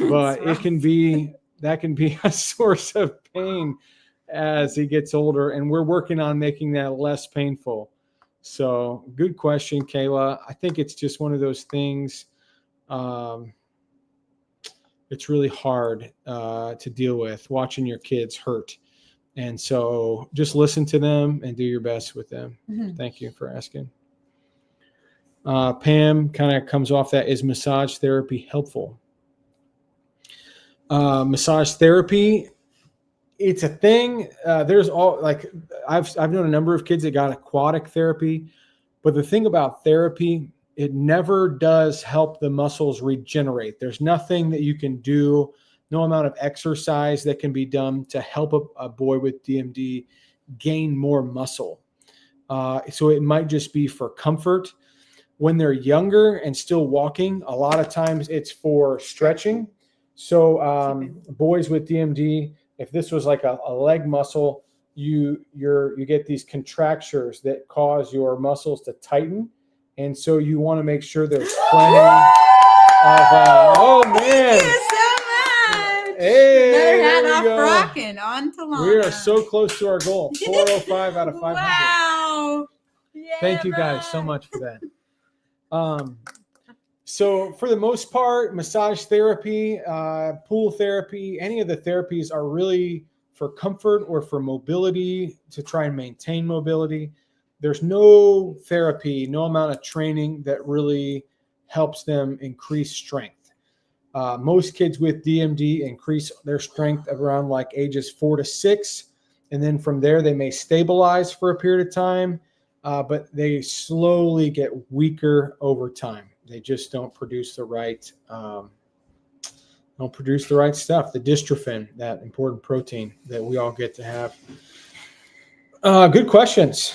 but that can be a source of pain as he gets older, and we're working on making that less painful. So good question, Kayla. I think it's just one of those things. It's really hard to deal with watching your kids hurt. And so just listen to them and do your best with them. Mm-hmm. Thank you for asking. Pam kind of comes off that. Is massage therapy helpful? Massage therapy, it's a thing. There's all I've known a number of kids that got aquatic therapy, but the thing about therapy, it never does help the muscles regenerate. There's nothing that you can do, no amount of exercise that can be done to help a boy with DMD gain more muscle. So it might just be for comfort. When they're younger and still walking, a lot of times it's for stretching. So boys with DMD, if this was like a leg muscle, you get these contractures that cause your muscles to tighten. And so you want to make sure there's plenty of, oh man. Thank you so much. Hey, another hat off rocking on to Lana. We are so close to our goal. 405 out of 500. Wow. Yeah, thank you guys so much for that. So for the most part, massage therapy, pool therapy, any of the therapies are really for comfort or for mobility, to try and maintain mobility. There's no therapy, no amount of training that really helps them increase strength. Most kids with DMD increase their strength around like ages 4 to 6. And then from there, they may stabilize for a period of time, but they slowly get weaker over time. They just don't produce the right stuff, the dystrophin, that important protein that we all get to have. Good questions.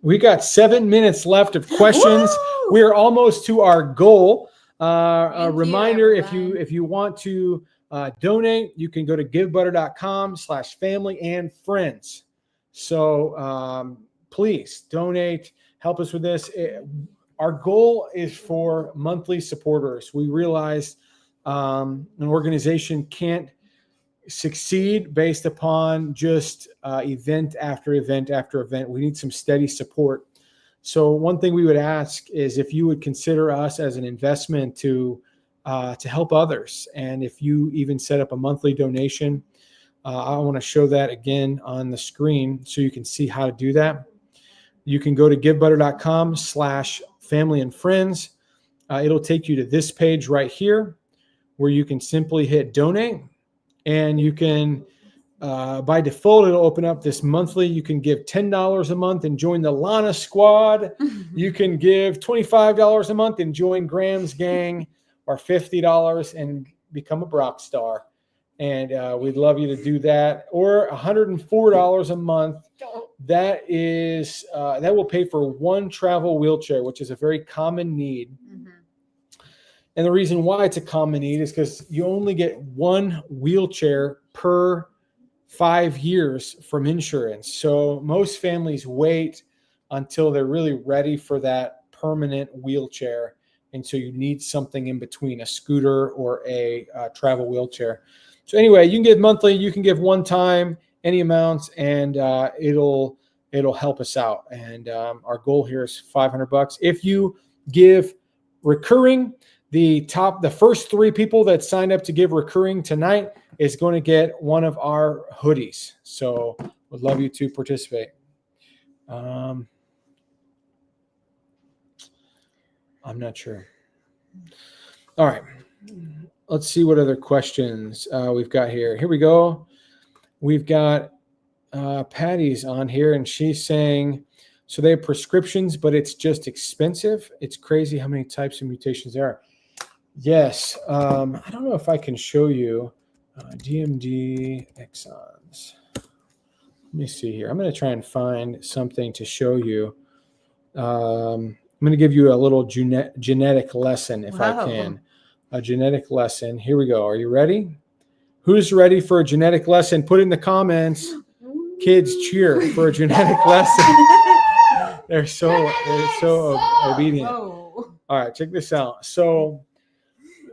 We got 7 minutes left of questions. Woo! We are almost to our goal. A reminder, if you want to donate, you can go to givebutter.com/family and friends. So please donate, help us with this. Our goal is for monthly supporters. We realize an organization can't succeed based upon just event after event after event. We need some steady support. So one thing we would ask is if you would consider us as an investment to help others. And if you even set up a monthly donation, I want to show that again on the screen so you can see how to do that. You can go to givebutter.com/family and friends. It'll take you to this page right here where you can simply hit donate. And you can, by default, it'll open up this monthly. You can give $10 a month and join the Lana Squad. You can give $25 a month and join Graham's Gang, or $50 and become a Brock star. And we'd love you to do that. Or $104 a month. That will pay for one travel wheelchair, which is a very common need. Mm-hmm. And the reason why it's a common need is because you only get one wheelchair per 5 years from insurance. So most families wait until they're really ready for that permanent wheelchair. And so you need something in between, a scooter or a travel wheelchair. So anyway, you can give monthly, you can give one time, any amounts, and it'll help us out. And our goal here is $500. If you give recurring, the first 3 people that signed up to give recurring tonight is going to get one of our hoodies. So would love you to participate. I'm not sure. All right. Let's see what other questions we've got here. Here we go. We've got Patty's on here, and she's saying, so they have prescriptions, but it's just expensive. It's crazy how many types of mutations there are. Yes. I don't know if I can show you DMD exons. Let me see here. I'm going to try and find something to show you. I'm going to give you a little genetic lesson if I can. A genetic lesson. Here we go. Are you ready? Who's ready for a genetic lesson? Put in the comments. Kids cheer for a genetic lesson. They're so obedient. All right, check this out. So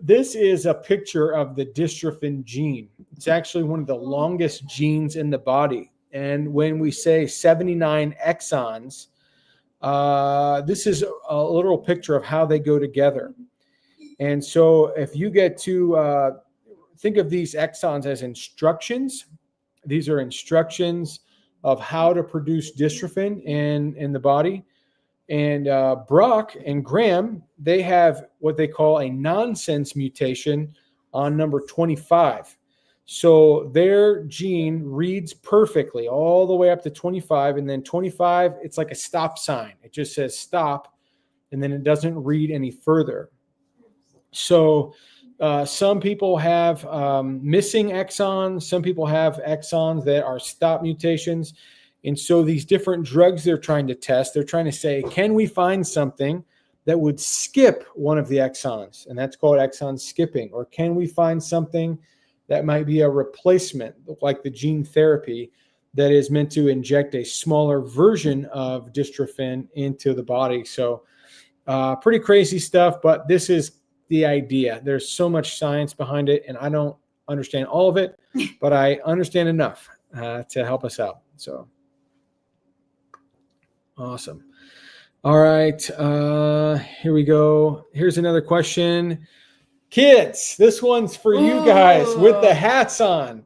this is a picture of the dystrophin gene. It's actually one of the longest genes in the body. And when we say 79 exons, this is a literal picture of how they go together. And so if you get to think of these exons as instructions, these are instructions of how to produce dystrophin in the body. And Brock and Graham, they have what they call a nonsense mutation on number 25. So their gene reads perfectly all the way up to 25. And then 25, it's like a stop sign. It just says stop, and then it doesn't read any further. So some people have missing exons. Some people have exons that are stop mutations. And so these different drugs they're trying to test, they're trying to say, can we find something that would skip one of the exons? And that's called exon skipping. Or can we find something that might be a replacement, like the gene therapy, that is meant to inject a smaller version of dystrophin into the body? So pretty crazy stuff, but this is the idea. There's so much science behind it, and I don't understand all of it, but I understand enough to help us out. So awesome. All right. Here we go. Here's another question. Kids, this one's for you guys with the hats on.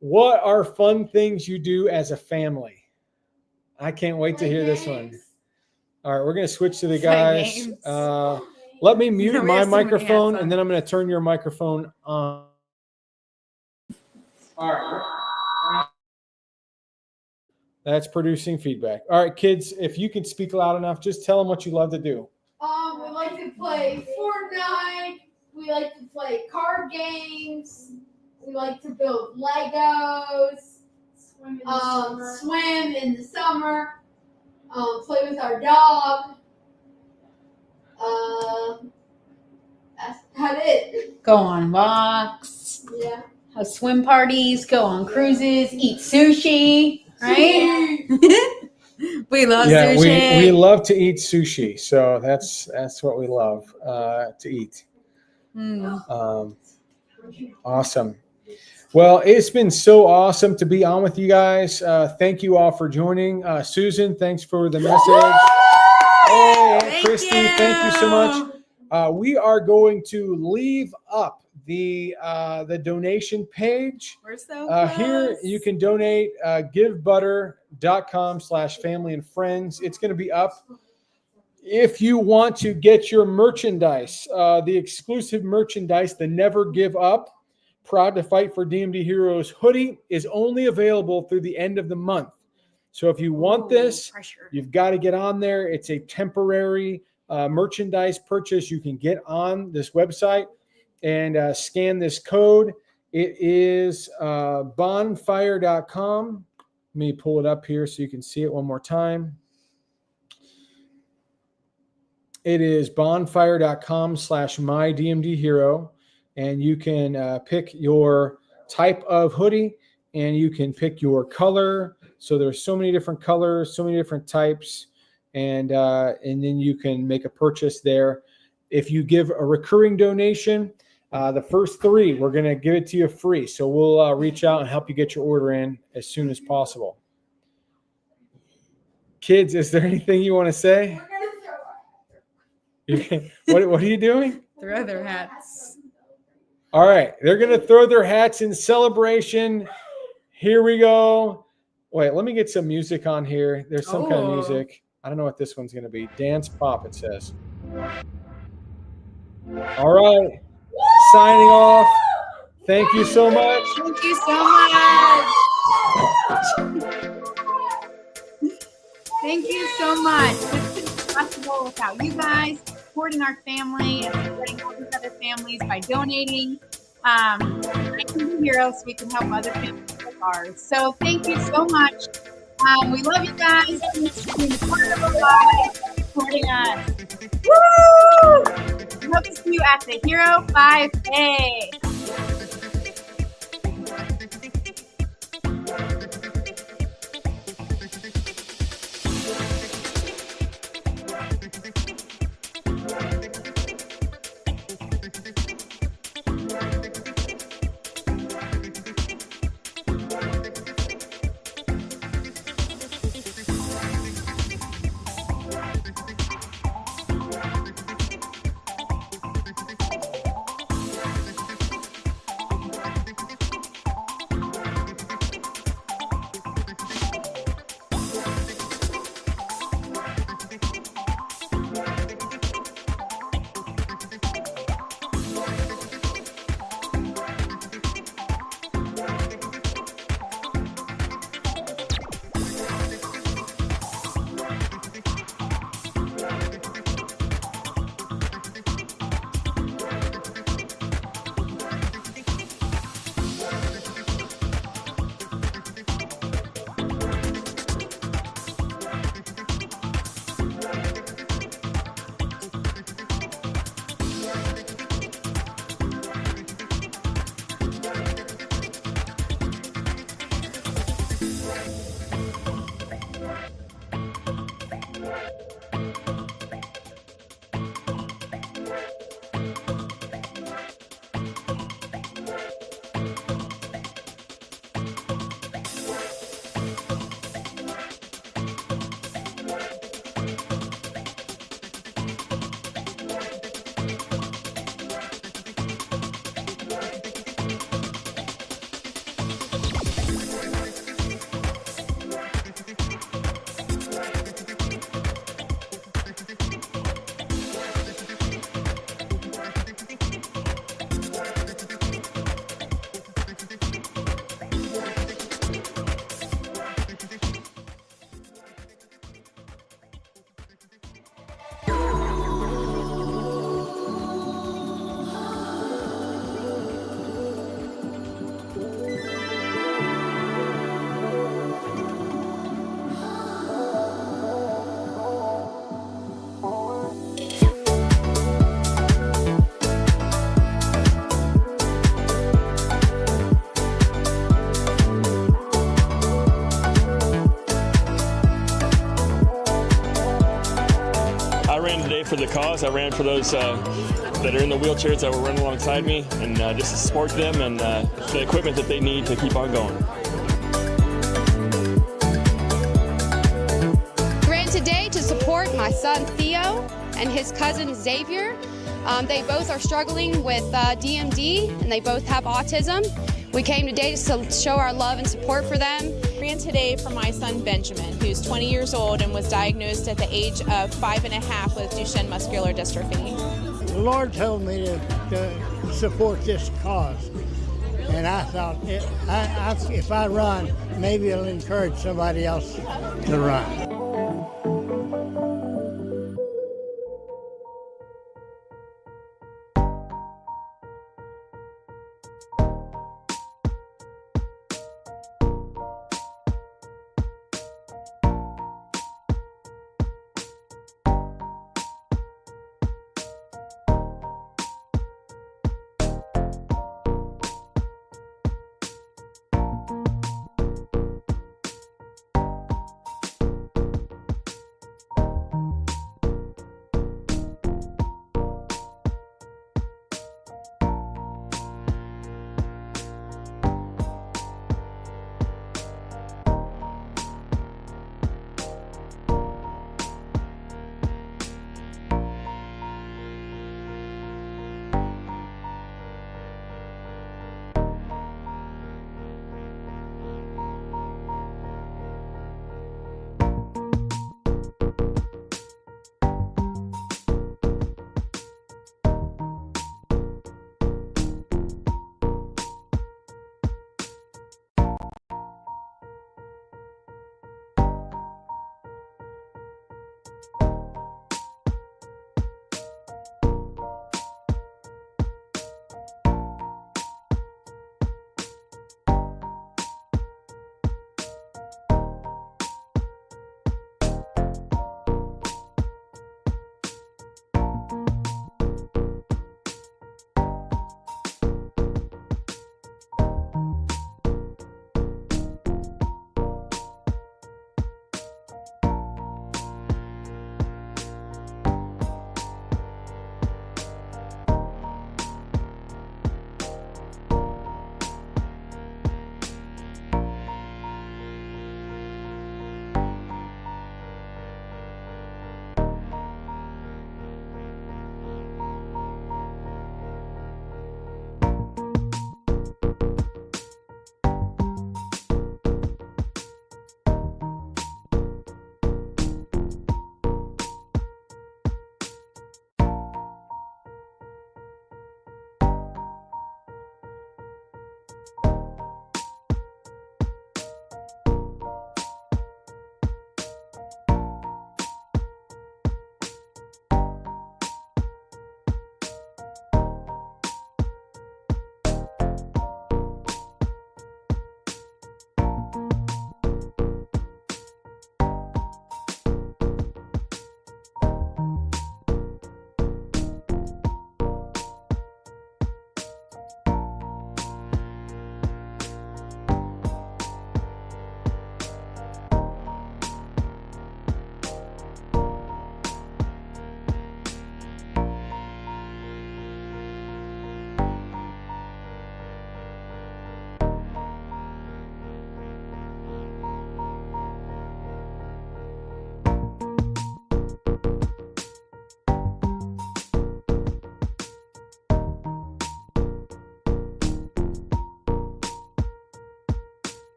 What are fun things you do as a family? I can't wait to hear this one. All right, we're going to switch to the guys. Let me mute my microphone, and then I'm going to turn your microphone on. All right. That's producing feedback. All right, kids, if you can speak loud enough, just tell them what you love to do. We like to play Fortnite. We like to play card games. We like to build Legos. Swim in the summer. Play with our dog. That's about it. Go on walks. Yeah. Have swim parties. Go on cruises. Eat sushi. Right? We love sushi. We love to eat sushi. So that's what we love to eat. Awesome. Well, it's been so awesome to be on with you guys. Thank you all for joining. Susan, thanks for the message. Hey, Christy, thank you so much. We are going to leave up the donation page. We're so close. Here you can donate givebutter.com/family and friends. It's going to be up. If you want to get your merchandise, the exclusive merchandise, the Never Give Up, Proud to Fight for DMD Heroes hoodie is only available through the end of the month. So if you want this, you've got to get on there. It's a temporary merchandise purchase. You can get on this website and scan this code. It is bonfire.com. Let me pull it up here so you can see it one more time. It is bonfire.com/My DMD Hero. And you can pick your type of hoodie, and you can pick your color. So there's so many different colors, so many different types. and then you can make a purchase there. If you give a recurring donation, the first 3, we're going to give it to you free. So we'll reach out and help you get your order in as soon as possible. Kids, is there anything you want to say? What are you doing? Throw their hats. All right. They're going to throw their hats in celebration. Here we go. Wait, let me get some music on here. There's some kind of music. I don't know what this one's going to be. Dance pop, it says. All right. Signing off. Thank you so much. Thank you so much. Thank you so much. This is possible without you guys supporting our family and supporting all these other families by donating. My DMD Hero, so we can help other families like ours. So thank you so much. We love you guys. Thanks for being part of our lives, supporting us. Woo! We hope to see you at the Hero 5K. For the cause. I ran for those that are in the wheelchairs that were running alongside me, and just to support them and the equipment that they need to keep on going. Ran today to support my son Theo and his cousin Xavier. They both are struggling with DMD, and they both have autism. We came today to show our love and support for them. Ran today for my son Benjamin, who's 20 years old and was diagnosed at the age of 5.5 with Duchenne Muscular Dystrophy. The Lord told me to support this cause, and I thought if I run, maybe it'll encourage somebody else to run.